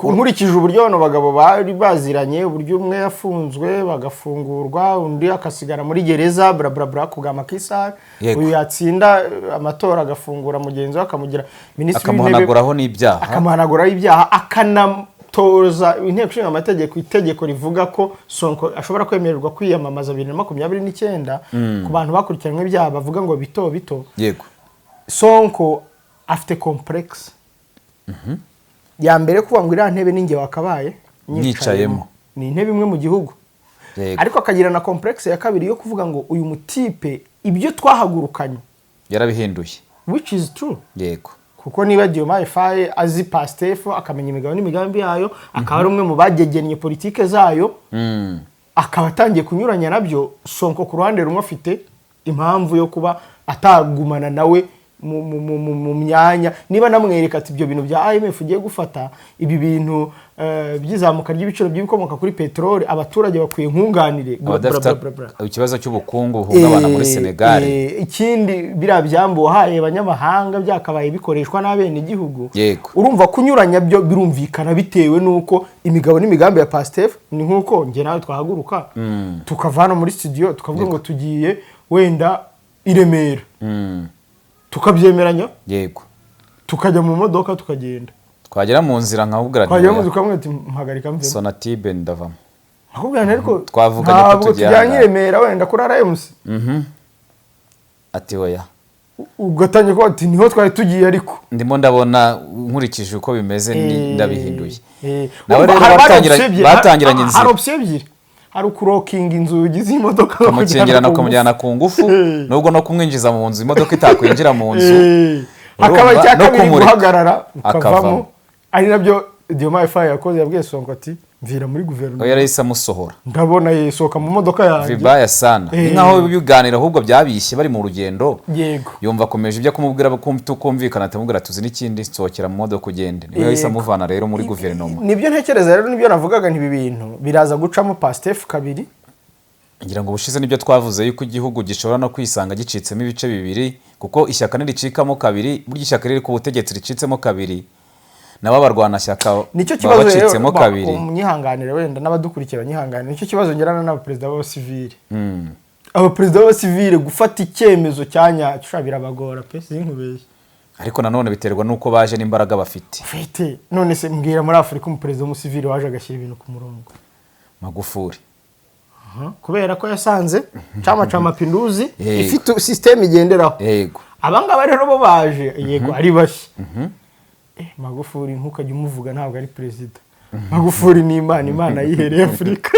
S1: nkurikije uburyo bano bagabo bari baziranye, uburyo umwe yafunzwe bagafungurwa, undi akasigara muri gereza bla bla bla ku Makisare, uyu yatsinda amatora agafungura mugenzi we akamugira minisitiri w'intebe, akamuhanaguraho ibyaha, toza inteko ishinga amategeko itegeko rivuga ko Sonko ashobora kwemererwa kwiyamamaza 2029 ku bantu bakurikiranywe ibyaha bavuga ngo bito.
S2: Yego,
S1: Sonko afite complex ya mbere kuvuga ngo iriya ntebe ninge wakabaye
S2: nyicayemo,
S1: ni intebe imwe mu gihugu. Ariko akagira na complex ya kabiri yo kuvuga ngo uyu mutipe ibyo twahagurukanye
S2: yarabihinduye,
S1: which is true.
S2: Yego,
S1: kuko niba Diomaye Faye azi Pastef akamenya imigabo n'imigambi yayo, akaba ari umwe mu bagegennye politike zayo, akaba atangiye kunyuranya nabyo, Sonko ku ruhande rumwe afite impamvu yo kuba atagumana nawe mu myanya. Niba namwereka ati ibyo bintu bya IMF ugiye gufata, ibi bintu byizamuka ry'ibiciro by'ibikomoka kuri peteroli, abaturage bakwiye nkunganire,
S2: ikibazo cy'ubukungu buhungabana muri Senegal.
S1: Ikindi biriya byambo wahaye abanyamahanga byakabaye bikoreshwa n'abene igihugu.
S2: Urumva
S1: kunyuranya byo birumvikana bitewe nuko imigabo n'imigambi ya Pastef ni nkuko nge nawe twahaguruka tukavana muri studio tukavuga ngo tugiye wenda i Remera, tukabyemeranya,
S2: yego,
S1: tukajya mu modoka tukagenda,
S2: twagera mu nzira nkabubwira
S1: twajya mu dukamwe ati mpagarika mve
S2: Sonatibe ndavamo,
S1: akubwira ariko
S2: twavuganye ko
S1: tujyanye Remera wenda kuri RMC.
S2: Ati oya,
S1: ugatanye ko ati niho twari tugiye, ariko
S2: ndimo ndabona nkurikije uko bimeze ndabihinduye.
S1: Nawe rero batangiranye inzira, hari option ebyiri, hari ukurokinga inzugi z'imodoka
S2: bakamukingirana bakamujyana ku ngufu, nubwo no kumwinjiza mu nzu imodoka itakwinjira mu nzu,
S1: akaba cyakabiri guhagarara ukavamo. Ari nabyo Diomaye Faye yakoze, yabwiye Sonko ati mvira muri guverinoma
S2: yarahise amusohora
S1: ndabona yisohoka mu modoka yanjye
S2: vibaya sana ni nkaho biganira ahubwo byabishye bari mu rugendo
S1: yego
S2: yumva akomeje ibyo kumubwira tukumvikana atamubwira tuzi n'ikindi nsohokera mu modoka ugende niyo yahise amuvana rero muri guverinoma
S1: nibyo ntekereza rero nibyo navugaga ntibi bintu biraza gucamo Pastef kabiri
S2: ngira ngo ubushize nibyo twavuze yuko igihugu gishobora no kwisanga gicitsemo ibice bibiri kuko ishyaka niricikamo kabiri burya ishyaka riri ku butegetsi ricitsemo kabiri nabo barwanashyaka baba bacitsemo kabiri
S1: munyihanganire wenda n'abadukurikira nyihanganire nicyo kibazo ngerana n'abaperezida b'abasivile abaperezida b'abasivile gufata icyemezo cyanya cyabira abagora pe sinkubeshye
S2: ariko nanone biterwa nuko baje n'imbaraga bafite
S1: none se mbwira muri Afurika umuperezida w'umusivile waje agashyira ibintu ku murongo
S2: Magufuli
S1: kubera ko yasanze chama cha mapinduzi ifite system igenderaho
S2: yego
S1: abangaba rero bo baje yego ari bashye Magufuli nk'ukajya umuvuga ntabwo ari perezida Magufuli ni imana yihereye Afurika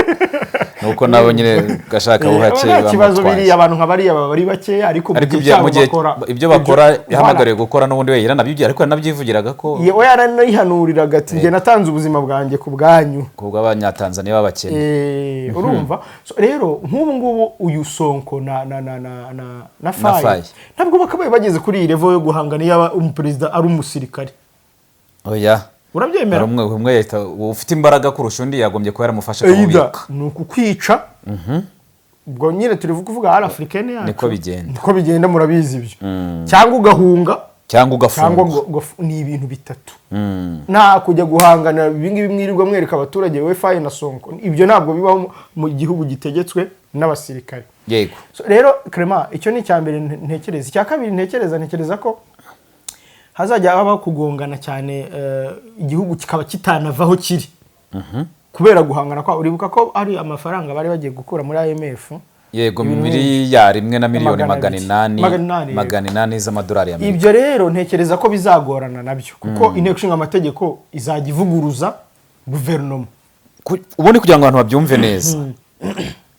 S2: nuko nabo nyine gashaka buhake
S1: ikibazo biri abantu nk'abari bari bake ariko
S2: ibyo bakora yahamagariye gukora n'ubundi we yiranabyo ariko yanabyivugiraga ko
S1: yewe yaranihanuriraga ati nge natanze ubuzima bwanjye ku bwanyu
S2: kubwo abanyatanzania babakene
S1: urumva rero nk'ubu ngubu uyu Sonko na Faye ntabwo bakabaye bageze kuri iyi level yo guhangana yaba umuperezida ari umusirikare
S2: oya
S1: urabyemera
S2: umwe ufite imbaraga kurusha undi yagombye ko yaramufasha kumubika
S1: ni ukukwica ubwo nyine turi kuvuga ari africaine yacu
S2: niko
S1: bigenda murabizi ibyo cyangwa ugahunga
S2: cyangwa ugafunga
S1: ni ibintu bitatu nta kujya guhangana ibingibi mwirirwa mwereka abaturage we Faye na Sonko ibyo ntabwo bibaho mu gihugu gitegetswe n'abasirikare
S2: yego
S1: rero Clement icyo ni cyambere ntekereza icya kabiri ntekereza ko hazajya habaho kugongana cyane igihugu kikaba kitanavaho kiri kubera guhangana kwa uribuka ko ari amafaranga bari bagiye gukura muri IMF
S2: yego miliyari imwe na miliyoni 800 z'amadolari ya Amerika
S1: ibyo rero ntekereza ko bizagorana nabyo kuko inteko ishinga amategeko izajya ivuguruza guverinoma
S2: ubundi kugira ngo abantu babyumve neza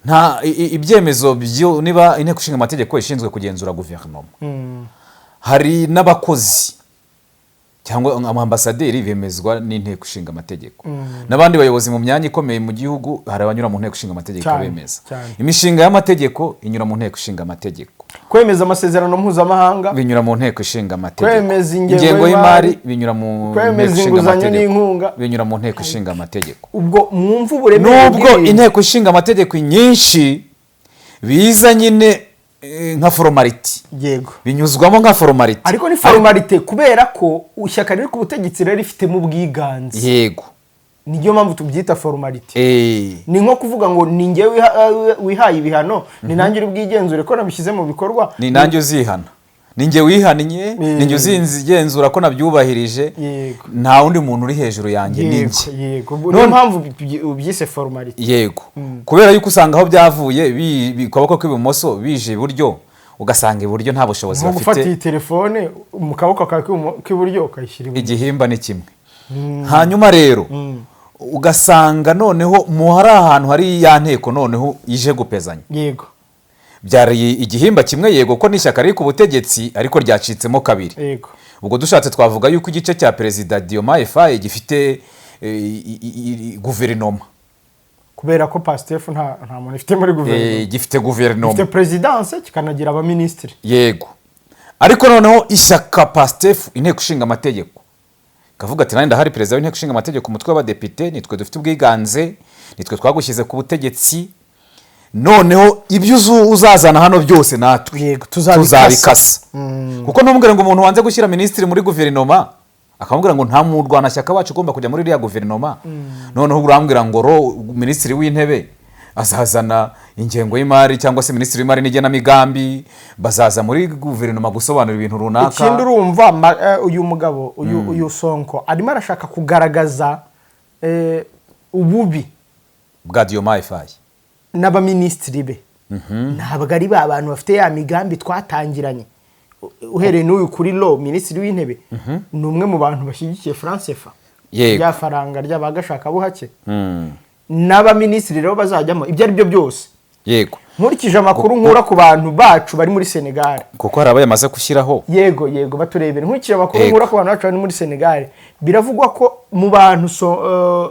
S2: nta ibyemezo byo niba inteko ishinga amategeko ishinzwe kugenzura guverinoma hari n'abakozi cyangwa amambasaderi bemezwa n'inteko ishinga amategeko n'abandi bayobozi mu myanya ikomeye mu gihugu hari abanyura mu nteko ishinga amategeko bemeza imishinga y'amategeko inyura mu nteko ishinga amategeko
S1: kwemeza amasezerano mpuzamahanga
S2: binyura mu nteko ishinga amategeko
S1: kwemeza
S2: ingengo y'imari binyura mu
S1: kwemeza inguzanyo n'inkunga
S2: binyura mu nteko ishinga amategeko
S1: ubwo mwumva uburemere
S2: nubwo inteko ishinga amategeko nyinshi biza nyine nka formality
S1: yego
S2: binyuzwamo nka formality
S1: ariko ni formality kubera ko ushyaka riri ku butegetsi rero rifitemo ubwiganze
S2: yego
S1: niyo mpamvu tubyita formality ni nko kuvuga ngo ni nge wihaye ibihano ni nanjye uri bwigenzure ko nabishyize mu bikorwa
S2: ni nanjye uzihana ni nge wihannye ni nge uzigenzura ko nabyubahirije nta wundi muntu uri hejuru yanjye ni nge
S1: niyo mpamvu ubyise formality
S2: yego kubera yuko usanga aho byavuye bikaboko k'ibumoso bije iburyo ugasanga iburyo nta bushobozi bafite
S1: gufata iyi telefone mu kaboko k'iburyo ukayishyira
S2: igihimba ni kimwe hanyuma rero ugasanga noneho hari ahantu hari ya nteko noneho ije gupezanya
S1: yego
S2: byari igihimba kimwe yego ko n'ishyaka riri ku butegetsi ariko ryacitsemo kabiri
S1: yego
S2: ubwo dushatse twavuga yuko igice cya perezida Diomaye Faye gifite guverinoma
S1: kubera ko Pastef nta muntu ifite muri guverinoma
S2: gifite guverinoma
S1: gifite presidence kikanagira abaministri
S2: yego ariko noneho ishyaka Pastef inteko ishinga amategeko kavuga ati nanda hari perezida w'inteko ishinga amategeko umutwe w'abadepite nitwe dufite ubwiganze nitwe twagushyize ku butegetsi noneho ibyo uzazana hano byose natwe tuzabikasa kuko ntumubwire ngo umuntu wanze gushyira minisitiri muri guverinoma akamubwira ngo nta murwanashyaka wacu ugomba kujya muri iriya guverinoma noneho urambwira ngo minisitiri w'intebe azazana ingengo y'imari cyangwa se minisitiri w'imari n'igenamigambi bazaza muri guverinoma gusobanura ibintu runaka
S1: ikindi urumva uyu mugabo uyu Sonko arimo arashaka kugaragaza ububi
S2: bwa Diomaye Faye
S1: n'abaministiri be ntabwo ari ba bantu bafite ya migambi twatangiranye uhereye n'uyu kuri minisitiri w'intebe ni umwe mu bantu bashyigikiye Francefa ya faranga ry'abagashaka buhake n'abaminisitiri rero bazajyamo ibyo ari byo byose
S2: yego
S1: nkurikije amakuru nkura ku bantu bacu bari muri Senegal
S2: kuko hari abayamaze gushyiraho
S1: yego baturebere nkurikije amakuru nkura ku bantu bacu bari muri Senegal biravugwa ko mu bantu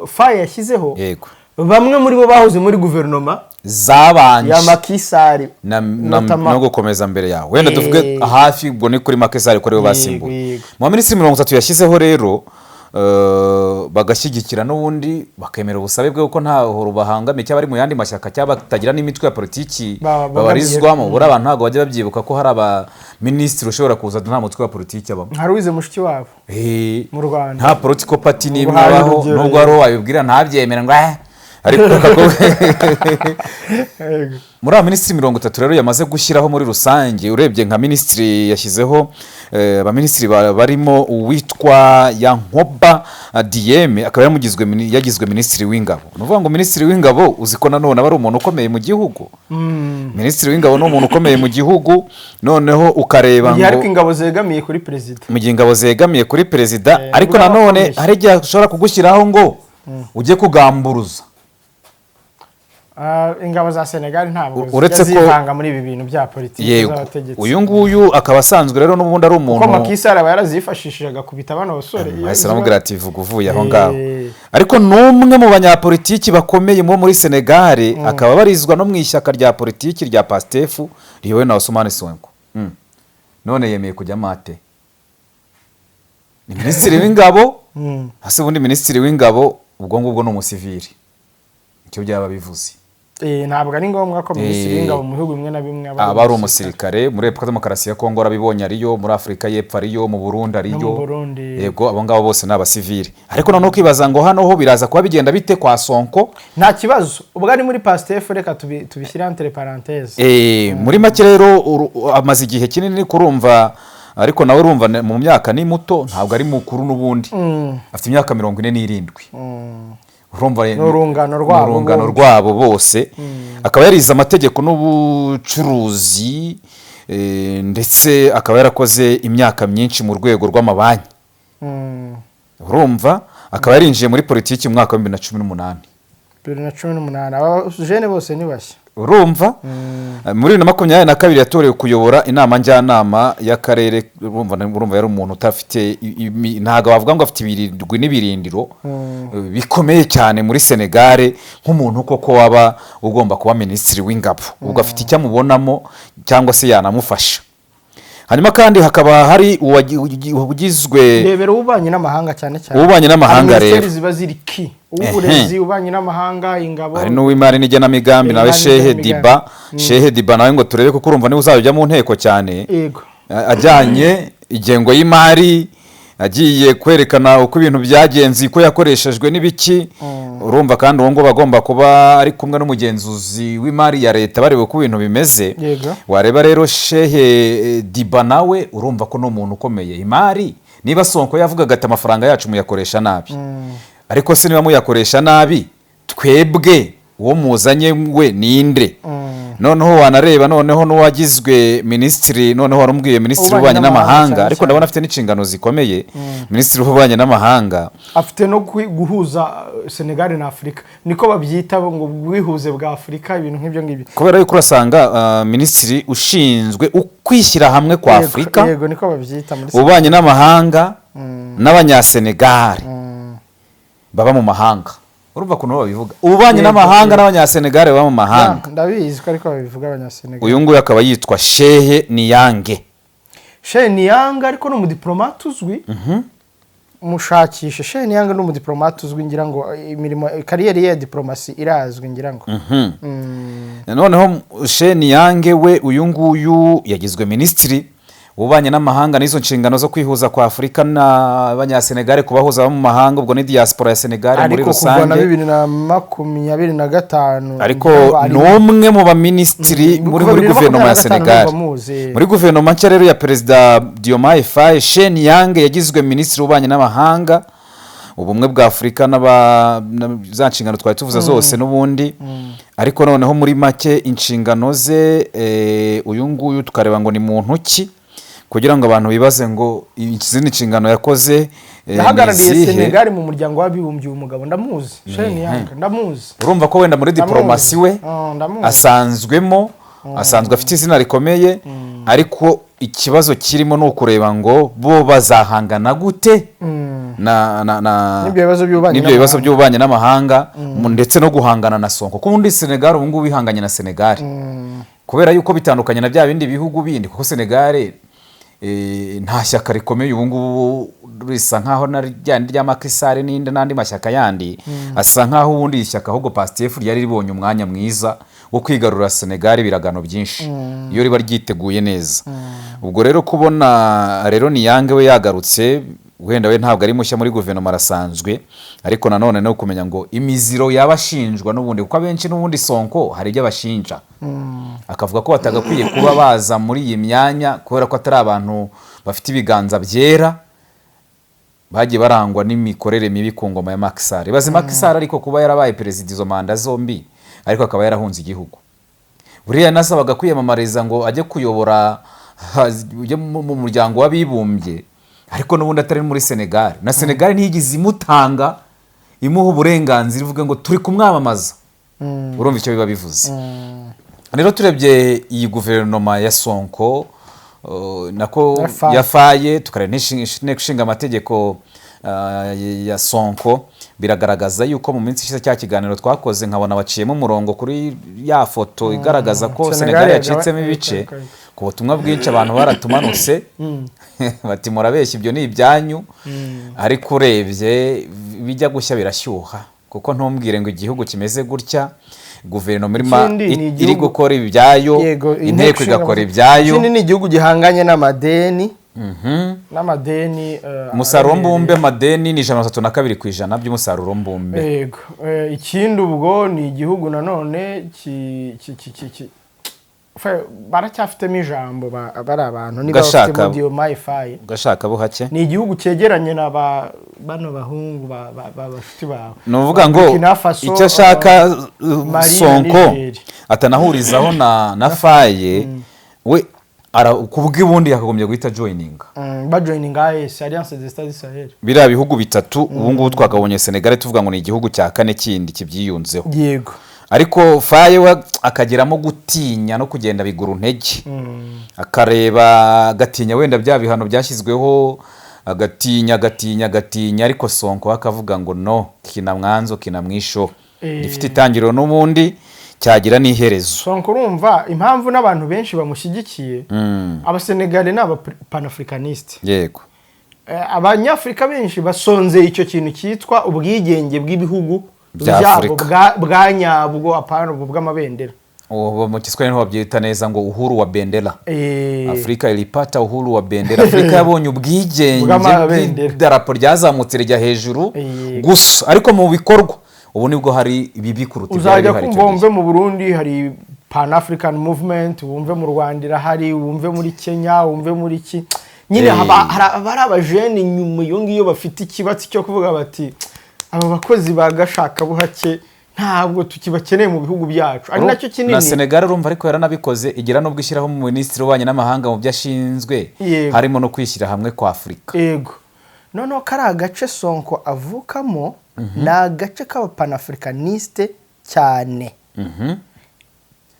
S1: Faye yashyizeho yego bamwe muri bo bahoze muri guverinoma
S2: zabanje
S1: ya Macky Sall
S2: no gukomeza mbere yawe wenda tuvuge hafi ubwo ni kuri Macky Sall ko aribo basimbuye mu minisitiri 30 yashyizeho rero bagashyigikira n'ubundi bakemera ubusabe bwe kuko ntaho rubahangamiye cyangwa bari mu yandi mashyaka cyangwa batagira n'imitwe ya politiki babarizwamo buri abantu ntabwo bajya babyibuka ko hari abaminisitiri ushobora kuza nta mutwe wa politiki abamo
S1: hari uwize mushiki wabo mu Rwanda
S2: nta political party n'imwe abaho nubwo ari wabibwira ntabyemera ngo ariko muri minisitiri 30 rero yamaze gushyiraho muri rusange urebye nka minisitiri yashyizeho abaminisitiri barimo uwitwa Yankoba Diem akaba yagizwe minisitiri w'ingabo nuvuga ngo minisitiri w'ingabo uziko nanone aba ari umuntu ukomeye mu gihugu minisitiri w'ingabo ni umuntu ukomeye mu gihugu noneho ukareba ngo
S1: ariko ingabo zegamiye kuri perezida
S2: mu gihe ingabo zegamiye kuri perezida ariko nanone hari igihe ushobora kugushyiraho ngo ujye kugamburuza
S1: ingabo za Senegal ntabwo zivanga muri ibi bintu bya politiki z'abategetsi
S2: uyu nguyu akaba asanzwe rero n'ubundi ari umuntu
S1: kuko Macky Sall aba yarazifashishije agakubita abana basore
S2: ahise aramubwira ati vuga uvuye aho ngaho ariko n'umwe mu banyapolitiki bakomeye muri Senegal akaba barizwa no mu ishyaka rya politiki rya PASTEF riyobowe na Ousmane Sonko none yemeye kujya mate ni minisitiri w'ingabo hasi ubundi minisitiri w'ingabo ubwo ngubwo ni umusivili icyo byaba bivuze
S1: ntabwo ari ngombwa ko minisitiri w'ingabo mu bihugu bimwe na bimwe
S2: aba ari umusirikare muri Repubulika Demokarasi ya Kongo arabibonye ariyo muri Afurika y'Epfo ariyo mu Burundi ariyo yego abo ngabo bose ni abasivili ariko noneho kwibaza ngo hano ho biraza kuba bigenda bite kwa Sonko
S1: nta kibazo ubwo ari muri PASTEF reka tubishyire entre parenthèse
S2: muri make rero amaze igihe kinini kurumva ariko nawe urumva mu myaka ni muto ntabwo ari mukuru n'ubundi afite imyaka 47 urungano rwabo bose akaba yarize amategeko n'ubucuruzi ndetse akaba yarakoze imyaka myinshi mu rwego rw'amabanki urumva akaba yarinjiye muri politiki mu mwaka wa 2018
S1: abajene bose ni bashya
S2: urumva muri 2022 yatorewe kuyobora inama njyanama y'akarere urumva yari umuntu utafite ntago bavuga ngo afite ibirindwi n'ibirindiro bikomeye cyane muri Senegal nk'umuntu koko waba ugomba kuba minisitiri w'ingabo ubwo afite icyo amubonamo cyangwa se yanamufasha hanyuma kandi hakaba hari uwagizwe
S1: rebera ubanye n'amahanga cyane
S2: ubanye n'amahanga rero
S1: ziba ziriki uburezi ubanye n'amahanga ingabo
S2: hari n'uw'imari n'igenamigambi nawe Shehe Diba nawe ngo turebe ko urumva niwe uzajya mu nteko cyane ajyanye ingengo y'imari agiye kwerekana uko ibintu byagenze ko yakoreshejwe n'ibiki urumva kandi uwo ngo bagomba kuba ari kumwe n'umugenzuzi w'imari ya leta barebe uko ibintu bimeze wareba rero Shehe Diba nawe urumva ko no umuntu ukomeye imari niba Sonko yavugaga ati amafaranga yacu muyakoresha nabi ariko se niba muyakoresha nabi twebwe uwo muzanye we ninde noneho wanareba noneho n'uwagizwe minisitiri noneho warumubwiye minisitiri w'ububanyi n'amahanga ariko ndabona afite n'inshingano zikomeye minisitiri w'ububanyi n'amahanga
S1: afite no guhuza Senegal na Afurika niko babyita ngo bwihuze bwa Afurika ibintu nk'ibyo ngibyo
S2: kubera yuko urasanga minisitiri ushinzwe ukwishyira hamwe kwa Afurika
S1: yego niko babyita muri
S2: ububanyi n'amahanga n'abanyasenegal baba mu mahanga urumva kuno babivuga ububanyi n'amahanga n'abanyasenegal baba mu mahanga
S1: ndabizi ko ariko babivuga abanyasenegal
S2: uyu nguyu akaba yitwa Shehe Niyange
S1: ariko ni umudiplomate uzwi mushakishe Shehe Niyange ni umudiplomate uzwi ngira ngo imirimo kariyeri ya diplomasi irazwi ngira ngo
S2: noneho Shehe Niyange we uyu nguyu yagizwe minisitiri ubanye n'amahanga n'izo nshingano zo kwihuza kwa Afurika n'abanyasenegal kubahuza mu mahanga ubwo ni diaspora ya Senegal muri rusange
S1: ariko kuva na 2025
S2: ariko n'umwe mu baminisitiri muri guverinoma ya Senegal muri guverinoma nshya rero ya perezida Diomaye Faye Shehe Niyange yagizwe minisitiri ubanye n'amahanga ubumwe bwa Afurika za nshingano twari tuvuza zose n'ubundi ariko noneho muri make inshingano ze uyu nguyu tukareba ngo ni muntu ki kugira ngo abantu bibaze ngo izindi nshingano yakoze
S1: yahagarariye Senegal mu muryango w'abibumbye umugabo ndamuzi Shehe Niyange ndamuzi
S2: urumva ko wenda muri diplomasi we asanzwemo asanzwe afite izina rikomeye ariko ikibazo kirimo ni ukureba ngo bo bazahangana gute n'ibyo bibazo by'ububanyi n'amahanga ndetse no guhangana na Sonko kuko ubundi Senegal ubu ngubu bihanganye na Senegal kubera yuko bitandukanye na bya bindi bihugu bindi kuko Senegal nta shyaka rikomeye ubu ngubu risa nkaho rya Macky Sall n'andi mashyaka yandi asa nkaho ubundi ishyaka ahubwo PASTEF ryari ribonye umwanya mwiza wo kwigarura Senegal biragano byinshi iyo riba ryiteguye neza ubwo rero kubona rero ni yange we yagarutse wenda we ntabwo ari mushya muri guverinoma arasanzwe ariko nanone no kumenya ngo imiziro yabashinjwa n'ubundi kuko abenshi n'ubundi Sonko hari ibyo abashinja akavuga ko batagakwiye kuba baza muri iyi myanya kubera ko atari abantu bafite ibiganza byera bagiye barangwa n'imikorere mibi ku ngoma ya Macky Sall bazi Macky Sall ariko kuba yarabaye perezida izo manda zombi ariko akaba yarahunze igihugu buriya nasabaga kwiyamamariza ngo ajye kuyobora mu muryango w'abibumbye ariko n'ubundi atari muri Senegal na Senegal ntiyigize imutanga imuha uburenganzira ivuga ngo turi kumwamamaza urumva icyo biba bivuze rero turebye iyi guverinoma ya Sonko nako yafaye tukareba n'inteko ishinga amategeko ya Sonko biragaragaza yuko mu minsi ishize cya kiganiro twakoze nkabona baciyemo umurongo kuri ya foto igaragaza ko Senegal yacitsemo ibice ku butumwa bwinshi abantu baratumanutse bati murabeshya ibyo ni ibyanyu ariko urebye bijya gushya birashyuha kuko ntumbwire ngo igihugu kimeze gutya guverinoma iri gukora ibyayo inteko igakora ibyayo
S1: ikindi ni igihugu gihanganye n'amadeni
S2: umusaruro mbumbe amadeni ni 32% by'umusaruro mbumbe
S1: yego ikindi ubwo ni igihugu nanone baracyafitemo ijambo bari abantu niba bafite mudiyo mayifayi
S2: gashaka buhake
S1: ni igihugu cyegeranye na bano bahungu bafite bawe
S2: ni uvuga ngo icyo ashaka Sonko atanahurizaho na Faye we kubw'ubundi yakagombye guhita joininga
S1: bajoininga Alliance des États du Sahel
S2: biriya bihugu bitatu ubu ngubu twakabonye Senegal tuvuga ngo ni igihugu cya kane kindi kibyiyunzeho
S1: yego
S2: ariko Faye we akageramo gutinya no kugenda bigura intege akareba gatinya wenda bya bihano byashyizweho agatinya ariko Sonko akavuga ngo no kinamwanzo kinamwisho gifite itangiriro n'ubundi cyagira n'iherezo
S1: Sonko urumva impamvu n'abantu benshi bamushyigikiye abasenegale n'abapanafricaniste
S2: yego
S1: abanyafrika benshi basonze icyo kintu cyitwa ubwigenge bw'ibihugu byabo bwa nyabwo apana bw'amabendera
S2: ubu mu Kiswahili niho babyita neza ngo uhuru wa bendera Afrika ilipata uhuru wa bendera Afrika yabonye ubwigenge bw'idarapo ryazamutse rijya hejuru gusa ariko mu bikorwa ubu nibwo hari ibibi kuruta
S1: uzajya kumva wumve mu Burundi hari Pan African Movement wumve mu Rwanda hari wumve muri Kenya wumve muri ki nyine hari abajene nyuma iyo ngiyo bafite ikibatsi cyo kuvuga bati aba bakozi bagashaka buhake ntabwo tukibakeneye mu bihugu byacu ari nacyo kinini
S2: na Senegal urumva ariko yaranabikoze igira no gushyiraho mu ministri w'ubanye n'amahanga mu byashinzwe harimo no kwishyira hamwe kwa Afrika
S1: yego noneho kari agace Sonko avukamo ni agace k'abapanafricaniste cyane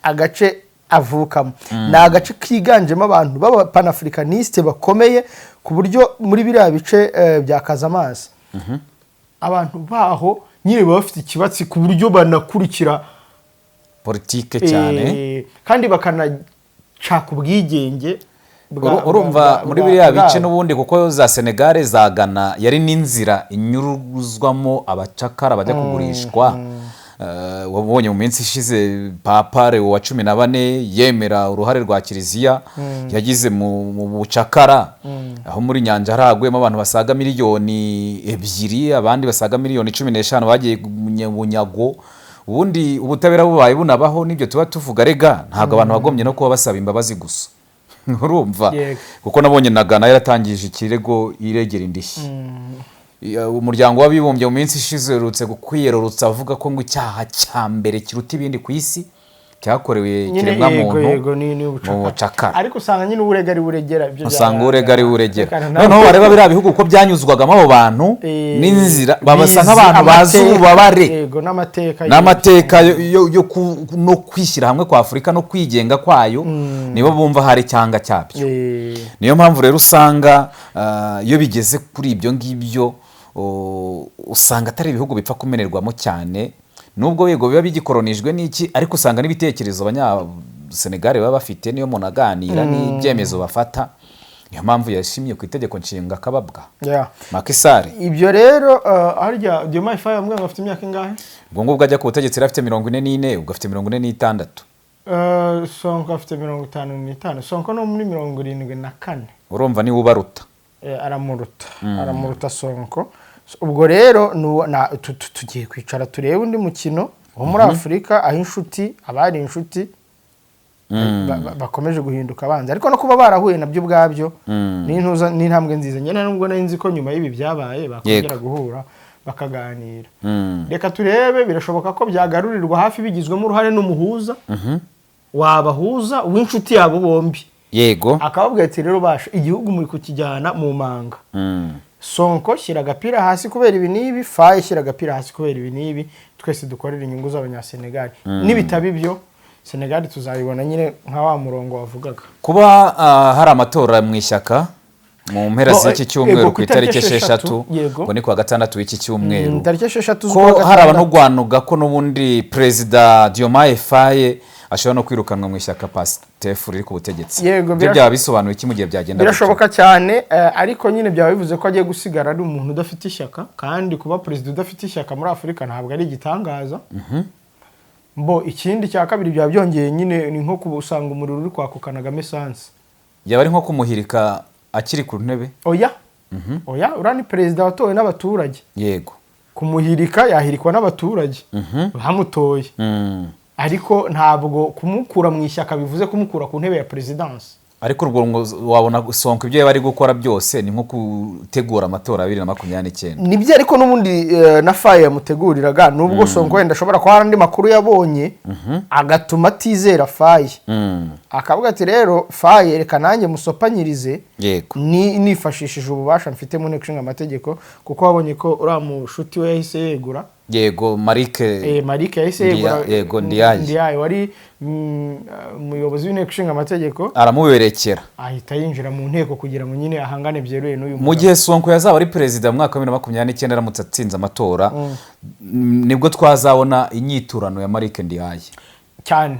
S1: agace avukamo ni agace kiganjemo abantu b'abapanafricaniste bakomeye ku buryo muri biriya bice bya Casamance abantu baho nyine baba bafite ikibatsi ku buryo banakurikira
S2: politike cyane
S1: kandi bakanacaka ubwigenge
S2: urumva muri biriya bice n'ubundi kuko za Senegal za Ghana yari n'inzira inyuruzwamo abacakara bajya kugurishwa wabonye mu minsi ishize Papa Leo wa 14 yemera uruhare rwa Kiliziya yagize mu bucakara aho muri nyanja haragwemo abantu basaga miliyoni 2 abandi basaga miliyoni 15 bagiye bunyago ubundi ubutabera bubaye bunabaho nibyo tuba tuvuga rega ntabwo abantu bagomye no kuba basaba imbabazi gusa urumva kuko nabonye na Ghana yaratangije ikirego iregera indishyi umuryango w'abibumbye mu minsi ishize urutse kwiyerurutsa avuga ko ngo icyaha cya mbere kiruta ibindi ku isi cyakorewe ikiremwamuntu mu bucakara,
S1: ariko usanga nyine urega ari buregera,
S2: usanga urega ari buregera. Noneho bareba biriya bihugu uko byanyuzwagamo abo bantu n'inzira, babasa nk'abantu bazi ububabare n'amateka yo no kwishyira hamwe kwa Afurika no kwigenga kwayo, nibo bumva hari cyanga cyabyo. Niyo mpamvu rero usanga iyo bigeze kuri ibyo ngibyo usanga atari ibihugu bipfa kumenerwamo cyane, nubwo yego biba bigikoronijwe n'iki, ariko usanga n'ibitekerezo abanyasenegare baba bafite niyo umuntu aganira n'ibyemezo bafata. Niyo mpamvu yashimye ku itegeko nshinga kababwa Macky Sall.
S1: Ibyo rero harya Diomaye Faye amwe afite imyaka ingahe?
S2: Ubwo ngubwo ajya ku butegetsi afite 44, ubwo afite 46.
S1: Sonko afite 55. Sonko no muri 74.
S2: Urumva ni ubaruta.
S1: Aramuruta Sonko. Ubwo rero tugiye kwicara turebe undi mukino wo muri Afurika, aho inshuti abari inshuti bakomeje guhinduka abanza, ariko no kuba barahuye nabyo ubwabyo n'intambwe nziza. Nyine nubwo nari nzi ko nyuma y'ibi byabaye bakongera guhura bakaganira. Reka turebe, birashoboka ko byagarurirwa hafi bigizwemo uruhare n'umuhuza wabahuza w'inshuti yabo bombi.
S2: Yego,
S1: akababwira ati rero basha igihugu muri kukijyana mu manga. Sonko shyira agapira hasi kubera ibi n'ibi, Faye shyira agapira hasi kubera ibi n'ibi, twese dukorera inyungu z'abanyasenegali. Nibitaba ibyo Senegal tuzayibona nyine nka wa murongo wavugaga.
S2: Kuba hari amatora mu ishyaka mu mpera z'iki cyumweru ku itariki 6, ngo ni kwa gatandatu w'iki cyumweru,
S1: tariki 6
S2: ko hari abanogwanuga ko n'ubundi Perezida Diomaye Faye ashobora no kwirukanwa mu ishyaka PASTEF riri ku butegetsi. Ibyo byaba bisobanuye iki mu gihe byagenda?
S1: Birashoboka cyane, ariko nyine byaba bivuze ko agiye gusigara ari umuntu udafite ishyaka, kandi kuba perezida udafite ishyaka muri Afurika ntabwo ari igitangaza. Ikindi cya kabiri byaba byongeye nyine ni nko kubusanga umuriro uri kwakukana gamesansi.
S2: Yaba ari nko kumuhirika akiri ku ntebe?
S1: Oya, urani perezida watowe n'abaturage.
S2: Yego,
S1: kumuhirika yahirikwa n'abaturage bamutoye. Ariko ntabwo kumukura mu ishyaka bivuze kumukura ku ntebe ya presidansi.
S2: Ariko urwo wabona Sonko ibyo bari gukora byose ni nko gutegura amatora 2029.
S1: Nibyo, ariko n'ubundi na Faye yamuteguriraga, nubwo Sonko wenda ashobora kuba andi makuru yabonye agatuma atizera Faye. Akavuga ati rero Faye reka nanjye musopanyirize, nifashishije ububasha mfite mu nteko ishinga amategeko, kuko wabonye ko uriya mushuti we yahise yegura.
S2: Yego, Marike
S1: yahise yegura.
S2: Yego, Ndiaye
S1: wari umuyobozi w'inteko ishinga amategeko,
S2: aramuberekera
S1: ahita yinjira mu nteko kugira ngo nyine ahangane byeruye n'uyu
S2: mu gihe Sonko yazaba ari perezida mu mwaka wa 2029 aramutse atsinze amatora. Nibwo twazabona inyiturano ya Marike Ndiaye
S1: cyane.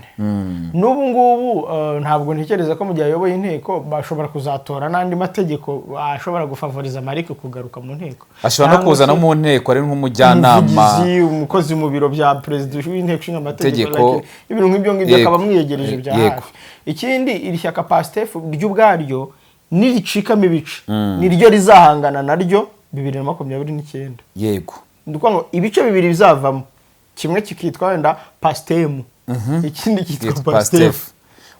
S1: N'ubu ngubu ntabwo ntekereza ko mu gihe ayoboye inteko bashobora kuzatora n'andi mategeko ashobora gufavoriza Marike kugaruka mu nteko.
S2: Ashobora no kuzana mu nteko ari nk'umujyanama,
S1: umukozi mu biro bya perezida w'inteko ishinga amategeko, ibintu nk'ibyo ngibyo akaba mwiyegereje bya hafi. Ikindi, iri shyaka PASTEF ry'ubwaryo niricikamo ibice niryo rizahangana naryo 2029.
S2: Yego,
S1: ndikuvuga ngo ibice bibiri bizavamo, kimwe kikitwa wenda PASTEM, ikindi kitwa PASTEF.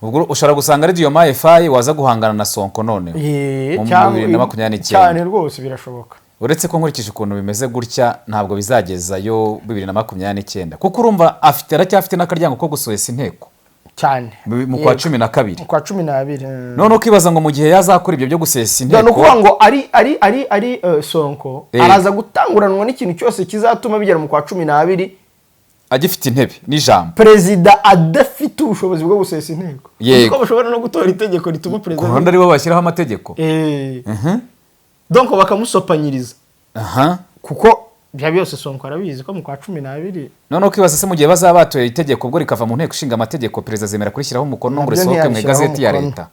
S2: Ubwo ushara gusanga ari Diomaye Faye waza guhangana na Sonko none mu 2029
S1: cyane rwose birashoboka.
S2: Uretse ko nkurikije ukuntu bimeze gutya ntabwo bizagezayo 2029, kuko urumva aracyafite n'akaryango ko gusohesa inteko
S1: cyane
S2: mu kwa 12.
S1: Mu kwa 12
S2: none ukibaza ngo mu gihe yazakora ibyo byo gusesa inteko,
S1: no kuvuga ngo ari Sonko araza gutanguranwa n'ikintu cyose kizatuma bigera mu kwa 12
S2: agifite intebe n'ijambo,
S1: perezida adafite ubushobozi bwo gusesa inteko. Kuko bashobora no gutora itegeko rituma perezida
S2: kuronda ari bo bashyiraho amategeko,
S1: donc bakamusopanyiriza. Kuko bya byose Sonko arabizi ko mu kwa 12.
S2: None ukibaza se mu gihe bazabatoye itegeko ubwo rikava mu nteko ishinga amategeko, perezida zemera kurishyiraho umukono ngo risohoke mu igazeti ya leta.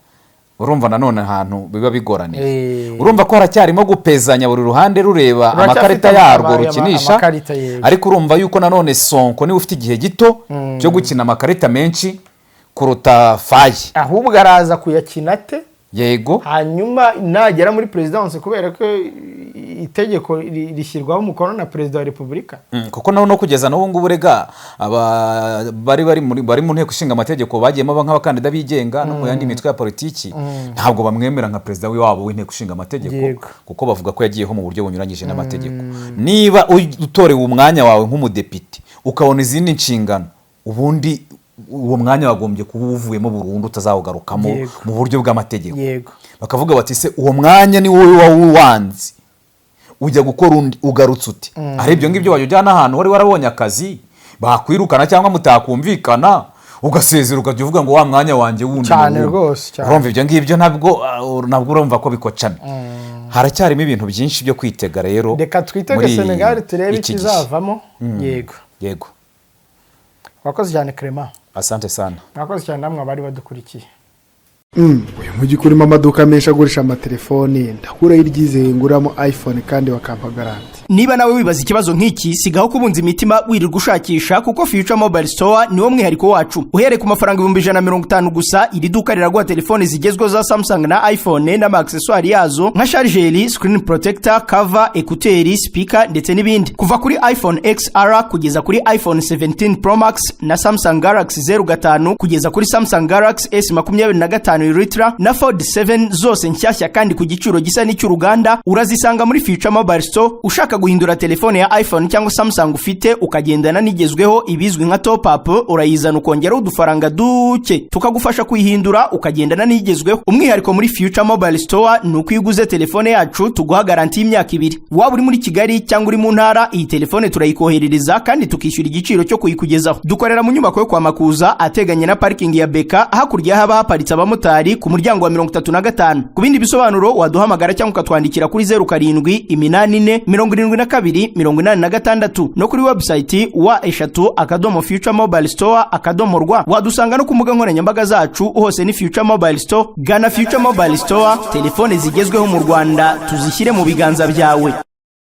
S2: Urumva nanone ahantu biba bigoraniye. Urumva ko haracyarimo gupezanya buri ruhande rureba amakarita yarwo rukinisha, ariko urumva yuko nanone Sonko niwe ufite igihe gito cyo gukina amakarita menshi kuruta Faye.
S1: Ahubwo araza kuyakina te.
S2: Yego,
S1: hanyuma nagera muri presidence kubera ko itegeko rishyirwaho umukono na perezida wa Repubulika.
S2: Kuko no kugeza n'ubu ngubu rega bari mu nteko ishinga amategeko bagiyemo nk'abakandida bigenga no mu yandi mitwe ya politiki, ntabwo bamwemera nka perezida w'iwabo w'inteko ishinga amategeko, kuko bavuga ko yagiyeho mu buryo bunyuranyije n'amategeko. Niba utorewe umwanya wawe nk'umudepite ukabona izindi nshingano, ubundi uwo mwanya wagombye kuba uvuyemo burundu utazawugarukamo mu buryo bw'amategeko. Bakavuga bati se uwo mwanya ni wowe wawuwanze ujya gukora undi ugarutse uti ari ibyo ngibyo wajyana ahantu wari warabonye akazi bakwirukana cyangwa mutakumvikana ugasezera ukajya uvuga ngo wa mwanya wanjye wundi
S1: cyane rwose
S2: urumva ibyo ngibyo ntabwo urumva ko bikocana. Haracyarimo ibintu byinshi byo kwitega rero.
S1: Reka twitege Senegal turebe ikizavamo.
S2: Yego
S1: wakoze cyane Clement.
S2: Asante sana.
S1: Wakoze cyane namwe abari badukurikiye.
S4: uyu mujyi kurimo amaduka menshi agurisha amatelefoni ndakura iryizeye nguramo iPhone kandi bakampa garanti.
S1: Niba nawe wibaza ikibazo nk'iki sigaho kubunza imitima wirirwa ushakisha kuko Future Mobile Store niwo mwihariko wacu. Uhereye ku mafaranga 150 gusa iri duka riraguha telefoni zigezweho za Samsung na iPhone n'ama accessoires yazo nka charger, screen protector, cover, écouteurs, speaker ndetse n'ibindi. Kuva kuri iPhone XR kugeza kuri iPhone 17 Pro Max na Samsung Galaxy 05 kugeza kuri Samsung Galaxy S25 Ultra na Fold 7 zose nshyashya kandi ku giciro gisa n'icy'uruganda urazisanga muri Future Mobile Store. Ushaka guhindura telefone ya iPhone cyangwa Samsung ufite ukagendana nigezweho ibizwi nka top up urayizana ukongera udufaranga duke tukagufasha kuyihindura ukagendana nigezweho. Umwihariko muri Future Mobile Store nuko iguze telefone yacu tuguha garanti y'imyaka 2. Waba uri muri Kigali cyangwa uri mu ntara iyi telefone turayikoherereza kandi tukishyura igiciro cyo kuyikugezaho. Dukorera mu nyubako yo kwa Makuza ateganye na parking ya Beka hakurya haba haparitse abamotari ku muryango wa 35. Ku bindi bisobanuro waduhamagara cyangwa ukatwandikira kuri 07847286 no kuri website wa eshatu@futuremobilestore.rw. Wadusanga no ku mbuga nkoranyambaga zacu hose ni Future Mobile Store. Gana Future Mobile Store, telefone zigezweho mu Rwanda tuzishyire mu biganza byawe.